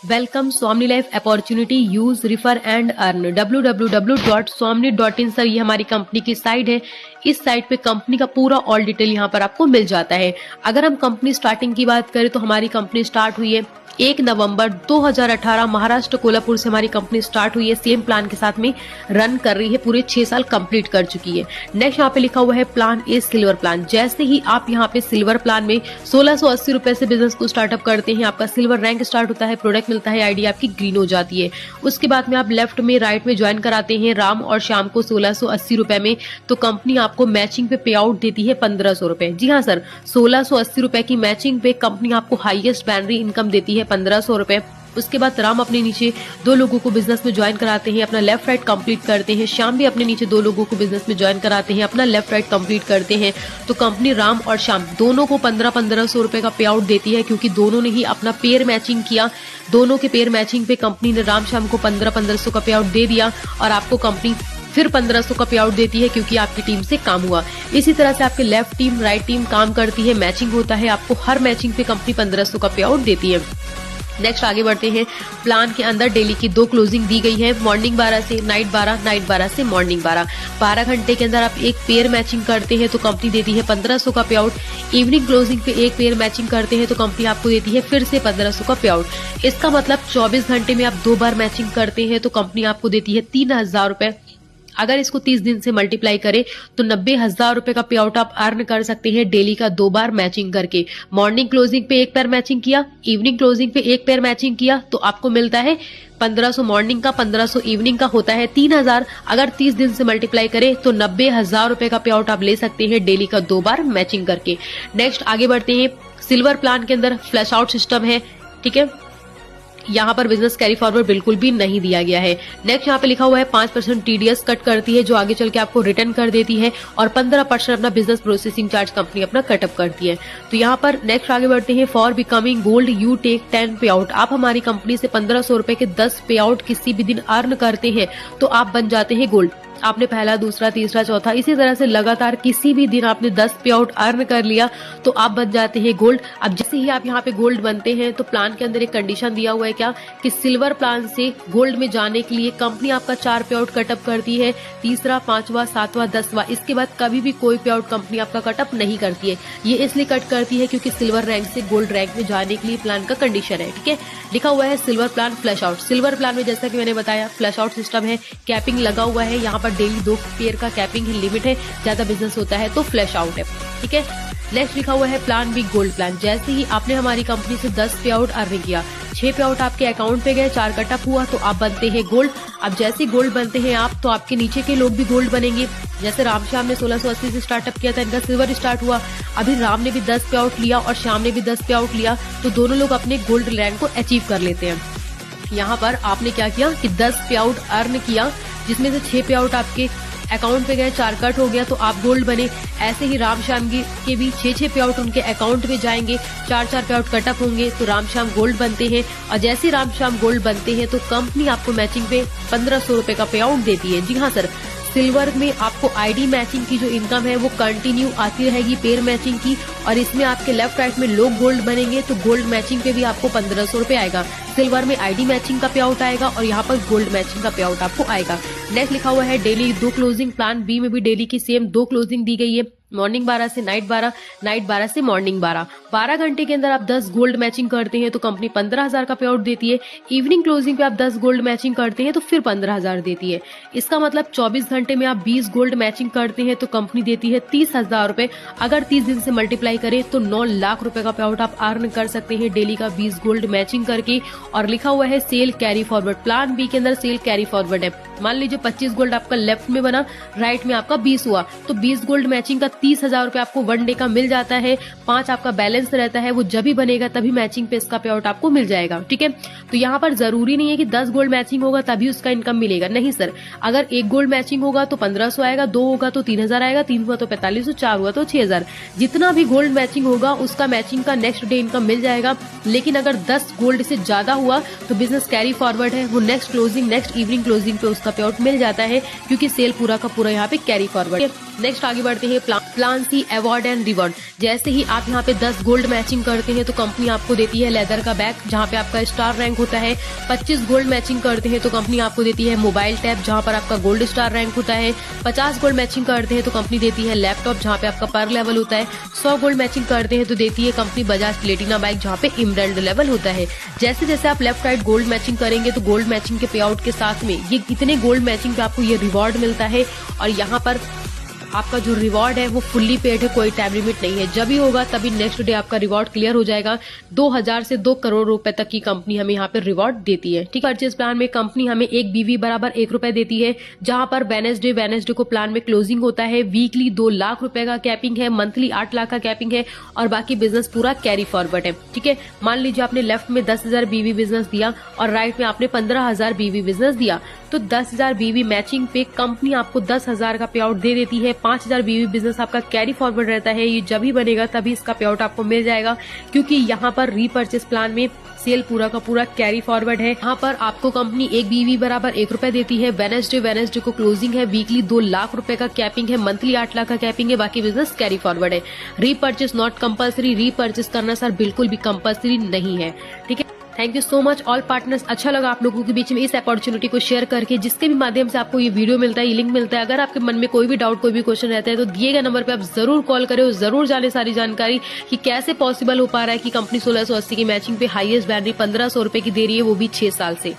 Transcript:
Welcome Swami life opportunity, use, refer and earn. www.swamni.in sir ये हमारी company की site है। इस साइट पे कंपनी का पूरा ऑल डिटेल यहाँ पर आपको मिल जाता है। अगर हम कंपनी स्टार्टिंग की बात करें तो हमारी कंपनी स्टार्ट हुई है 1 नवंबर 2018 महाराष्ट्र कोल्हापुर से हमारी कंपनी स्टार्ट हुई है। सेम प्लान के साथ में रन कर रही है, पूरे 6 साल कंप्लीट कर चुकी है। नेक्स्ट यहाँ पे लिखा हुआ है प्लान ए सिल्वर प्लान। जैसे ही आप यहाँ पे सिल्वर प्लान में 1680 रुपए से बिजनेस को स्टार्टअप करते हैं, आपका सिल्वर रैंक स्टार्ट होता है, प्रोडक्ट मिलता है, आईडी आपकी ग्रीन हो जाती है। उसके बाद में आप लेफ्ट में राइट में ज्वाइन कराते हैं राम और श्याम को 1680 रुपए में, तो कंपनी आपको मैचिंग पे पे आउट देती है 1500 रुपए। जी हाँ सर, 1680 रुपए की मैचिंग पे कंपनी आपको हाईएस्ट बैनरी इनकम देती है 1500 रुपए। उसके बाद राम अपने नीचे 2 लोगों को बिजनेस में ज्वाइन कराते हैं, अपना लेफ्ट राइट कंप्लीट करते हैं। श्याम भी अपने नीचे 2 लोगों को बिजनेस में ज्वाइन कराते हैं, अपना लेफ्ट राइट कंप्लीट करते हैं। तो कंपनी राम और श्याम दोनों को 1500 रुपए का पे आउट देती है, क्योंकि दोनों ने ही अपना पेयर मैचिंग किया। दोनों के पेयर मैचिंग पे कंपनी ने राम श्याम को 1500 का पे आउट दे दिया और आपको कंपनी फिर 1500 का पे आउट देती है, क्योंकि आपकी टीम से काम हुआ। इसी तरह से आपके लेफ्ट टीम राइट टीम काम करती है, मैचिंग होता है, आपको हर मैचिंग पे कंपनी 1500 का पे आउट देती है। नेक्स्ट आगे बढ़ते हैं। प्लान के अंदर डेली की 2 क्लोजिंग दी गई है, मॉर्निंग 12 से नाइट 12, नाइट 12 से मॉर्निंग 12। 12 घंटे के अंदर आप एक पेयर मैचिंग करते हैं तो कंपनी देती है 1500 का पे आउट। इवनिंग क्लोजिंग पे एक पेयर मैचिंग करते हैं तो कंपनी आपको देती है फिर से 1500 का पे आउट। इसका मतलब 24 घंटे में आप 2 बार मैचिंग करते हैं तो कंपनी आपको देती है 3000 रुपए। अगर इसको 30 दिन से मल्टीप्लाई करें तो 90,000 रुपए का पे आउट आप अर्न कर सकते हैं डेली का 2 बार मैचिंग करके। मॉर्निंग क्लोजिंग पे एक पेयर मैचिंग किया, इवनिंग क्लोजिंग पे एक पेयर मैचिंग किया, तो आपको मिलता है 1500 मॉर्निंग का, 1500 इवनिंग का, होता है 3000। अगर 30 दिन से मल्टीप्लाई करें तो 90,000 रुपए का पे आउट आप ले सकते हैं डेली का 2 बार मैचिंग करके। नेक्स्ट आगे बढ़ते हैं। सिल्वर प्लान के अंदर फ्लैश आउट सिस्टम है, ठीक है। यहाँ पर बिजनेस कैरी फॉरवर्ड बिल्कुल भी नहीं दिया गया है। नेक्स्ट यहाँ पे लिखा हुआ है 5% टीडीएस कट करती है, जो आगे चल के आपको रिटर्न कर देती है, और 15% अपना बिजनेस प्रोसेसिंग चार्ज कंपनी अपना कटअप करती है। तो यहाँ पर नेक्स्ट आगे बढ़ते हैं। For becoming gold you take 10 pay out. आप हमारी कंपनी से 1500 रुपए के 10 पे आउट किसी भी दिन अर्न करते हैं तो आप बन जाते हैं गोल्ड। आपने पहला, दूसरा, तीसरा, चौथा, इसी तरह से लगातार किसी भी दिन आपने 10 पे आउट अर्न कर लिया तो आप बन जाते हैं गोल्ड। अब जैसे ही आप यहाँ पे गोल्ड बनते हैं तो प्लान के अंदर एक कंडीशन दिया हुआ है क्या, कि सिल्वर प्लान से गोल्ड में जाने के लिए कंपनी आपका 4 पे आउट कटअप करती है, तीसरा, 5वां, 7वां, 10वां। इसके बाद कभी भी कोई पे आउट कंपनी आपका कटअप नहीं करती है। ये इसलिए कट करती है क्योंकि सिल्वर रैंक से गोल्ड रैंक में जाने के लिए प्लान का कंडीशन है, ठीक है। लिखा हुआ है silver plan flash out. Silver plan में जैसा कि मैंने बताया फ्लैश आउट सिस्टम है, कैपिंग लगा हुआ है, यहाँ पर डेली 2 पेयर का कैपिंग ही लिमिट है, ज्यादा बिजनेस होता है तो फ्लैश आउट है, ठीक है। नेक्स्ट लिखा हुआ है प्लान बी गोल्ड प्लान। जैसे ही आपने हमारी कंपनी से 10 पे आउट अर्न किया, 6 पे आउट आपके अकाउंट पे गए, 4 कटअप हुआ तो आप बनते हैं गोल्ड। अब जैसे ही गोल्ड बनते हैं आप, तो आपके नीचे के लोग भी गोल्ड बनेंगे। जैसे राम श्याम ने 1680 से स्टार्टअप किया था, इनका सिल्वर स्टार्ट हुआ। अभी राम ने भी 10 पे आउट लिया और श्याम ने भी 10 पे आउट लिया, तो दोनों लोग अपने गोल्ड रैंक को अचीव कर लेते हैं। यहाँ पर आपने क्या किया कि 10 पे आउट अर्न किया, जिसमें से 6 पे आउट आपके अकाउंट पे गए, 4 कट हो गया तो आप गोल्ड बने। ऐसे ही राम श्याम के भी 6 पे आउट उनके अकाउंट में जाएंगे, 4 पे आउट कटअप होंगे तो राम श्याम गोल्ड बनते हैं। और जैसे राम श्याम गोल्ड बनते हैं तो कंपनी आपको मैचिंग पे 1500 रुपए का पे आउट देती है। जी हाँ सर, सिल्वर में आपको आईडी मैचिंग की जो इनकम है वो कंटिन्यू आती रहेगी, पेयर मैचिंग की, और इसमें आपके लेफ्ट राइट में लोग गोल्ड बनेंगे तो गोल्ड मैचिंग पे भी आपको 1500 रुपए आएगा। सिल्वर में आईडी मैचिंग का पे आउट आएगा और यहाँ पर गोल्ड मैचिंग का पे आउट आपको आएगा। नेक्स्ट लिखा हुआ है डेली 2 क्लोजिंग। प्लान बी में भी डेली की सेम 2 क्लोजिंग दी गई है, मॉर्निंग 12 से नाइट 12, नाइट 12 से मॉर्निंग 12। 12 घंटे के अंदर आप 10 गोल्ड मैचिंग करते हैं तो कंपनी 15,000 का पे आउट देती है। इवनिंग क्लोजिंग पे आप 10 गोल्ड मैचिंग करते हैं तो फिर 15,000 देती है। इसका मतलब 24 घंटे में आप 20 गोल्ड मैचिंग करते हैं तो कंपनी देती है 30,000 रुपए। अगर 30 दिन से मल्टीप्लाई करें तो 9 लाख रुपए का पे आउट आप अर्न कर सकते हैं डेली का 20 गोल्ड मैचिंग करके। और लिखा हुआ है sale carry forward. Plan B के अंदर सेल कैरी फॉरवर्ड है। मान लीजिए 25 गोल्ड आपका लेफ्ट में बना, राइट में आपका 20 हुआ, तो 20 गोल्ड मैचिंग का 30,000 रुपए आपको 1 डे का मिल जाता है। 5 आपका बैलेंस रहता है, वो जब भी बनेगा तभी मैचिंग पे इसका पे आउट आपको मिल जाएगा, ठीक है। तो यहाँ पर जरूरी नहीं है कि 10 गोल्ड मैचिंग होगा तभी उसका इनकम मिलेगा, नहीं सर। अगर 1 गोल्ड मैचिंग होगा तो 1500 आएगा, 2 होगा तो 3000 आएगा, 3 हुआ तो 4500, 4 हुआ तो 6000। जितना भी गोल्ड मैचिंग होगा उसका मैचिंग का नेक्स्ट डे इनकम मिल जाएगा। लेकिन अगर 10 गोल्ड से ज्यादा हुआ तो बिजनेस कैरी फॉरवर्ड है, वो next closing, next evening closing पे उसका पे आउट मिल जाता है, क्योंकि सेल पूरा का पूरा यहाँ पे कैरी फॉरवर्ड है। नेक्स्ट आगे बढ़ते हैं plan C award and reward. जैसे ही आप यहाँ पे 10 गोल्ड मैचिंग करते हैं तो कंपनी आपको देती है लेदर का बैग जहां पे आपका स्टार रैंक होता है। 25 गोल्ड मैचिंग करते हैं तो कंपनी आपको देती है मोबाइल टैब जहां पर आपका गोल्ड स्टार रैंक होता है। 50 गोल्ड मैचिंग करते हैं तो कंपनी देती है लैपटॉप जहां पे आपका पर लेवल होता है। 100 गोल्ड मैचिंग करते हैं तो देती है कंपनी बजाज प्लेटिना बाइक जहां पे इमरल्ड लेवल होता है। जैसे जैसे आप लेफ्ट राइट गोल्ड मैचिंग करेंगे तो गोल्ड मैचिंग के पे आउट के साथ में ये इतने गोल्ड मैचिंग पे आपको ये रिवॉर्ड मिलता है और यहाँ पर आपका जो रिवॉर्ड है वो फुल्ली पेड है, कोई टाइम लिमिट नहीं है। जब भी होगा तभी नेक्स्ट डे आपका रिवॉर्ड क्लियर हो जाएगा। 2000 से 2 करोड़ रुपए तक की कंपनी हमें यहाँ पे रिवॉर्ड देती है। ठीक है, परचेज प्लान में कंपनी हमें 1 BV बराबर 1 रुपए देती है, जहां पर वेडनेसडे को प्लान में क्लोजिंग होता है। वीकली 2 लाख रुपए का कैपिंग है, मंथली 8 लाख का कैपिंग है और बाकी बिजनेस पूरा कैरी फॉरवर्ड है। ठीक है, मान लीजिए आपने लेफ्ट में 10,000 BV बिजनेस दिया और राइट में आपने 15,000 BV बिजनेस दिया, तो 10,000 BV मैचिंग पे कंपनी आपको 10,000 का पे आउट दे देती है। 5,000 BV बिजनेस आपका कैरी फॉरवर्ड रहता है। ये जब ही बनेगा तभी इसका पे आउट आपको मिल जाएगा, क्योंकि यहाँ पर रीपर्चेस प्लान में सेल पूरा का पूरा कैरी फॉरवर्ड है। यहाँ पर आपको कंपनी 1 BV बराबर 1 रुपए देती है। वेडनेसडे को क्लोजिंग है। वीकली 2 लाख रुपए का कैपिंग है, मंथली 8 लाख का कैपिंग है, बाकी बिजनेस कैरी फॉरवर्ड है। रीपर्चेस नॉट कंपल्सरी, रीपर्चेस करना सर बिल्कुल भी कंपल्सरी नहीं है। ठीक है, thank you so much all partners. अच्छा लगा आप लोगों के बीच में इस अपॉर्चुनिटी को शेयर करके, जिसके भी माध्यम से आपको ये वीडियो मिलता है, ये लिंक मिलता है। अगर आपके मन में कोई भी डाउट, कोई भी क्वेश्चन रहता है तो दिए गए नंबर पे आप जरूर कॉल करें और जरूर जाने सारी जानकारी कि कैसे पॉसिबल हो पा रहा है कि कंपनी 1680 की मैचिंग पे हाईएस्ट वैल्यू 1500 रुपए की दे रही है, वो भी 6 साल से।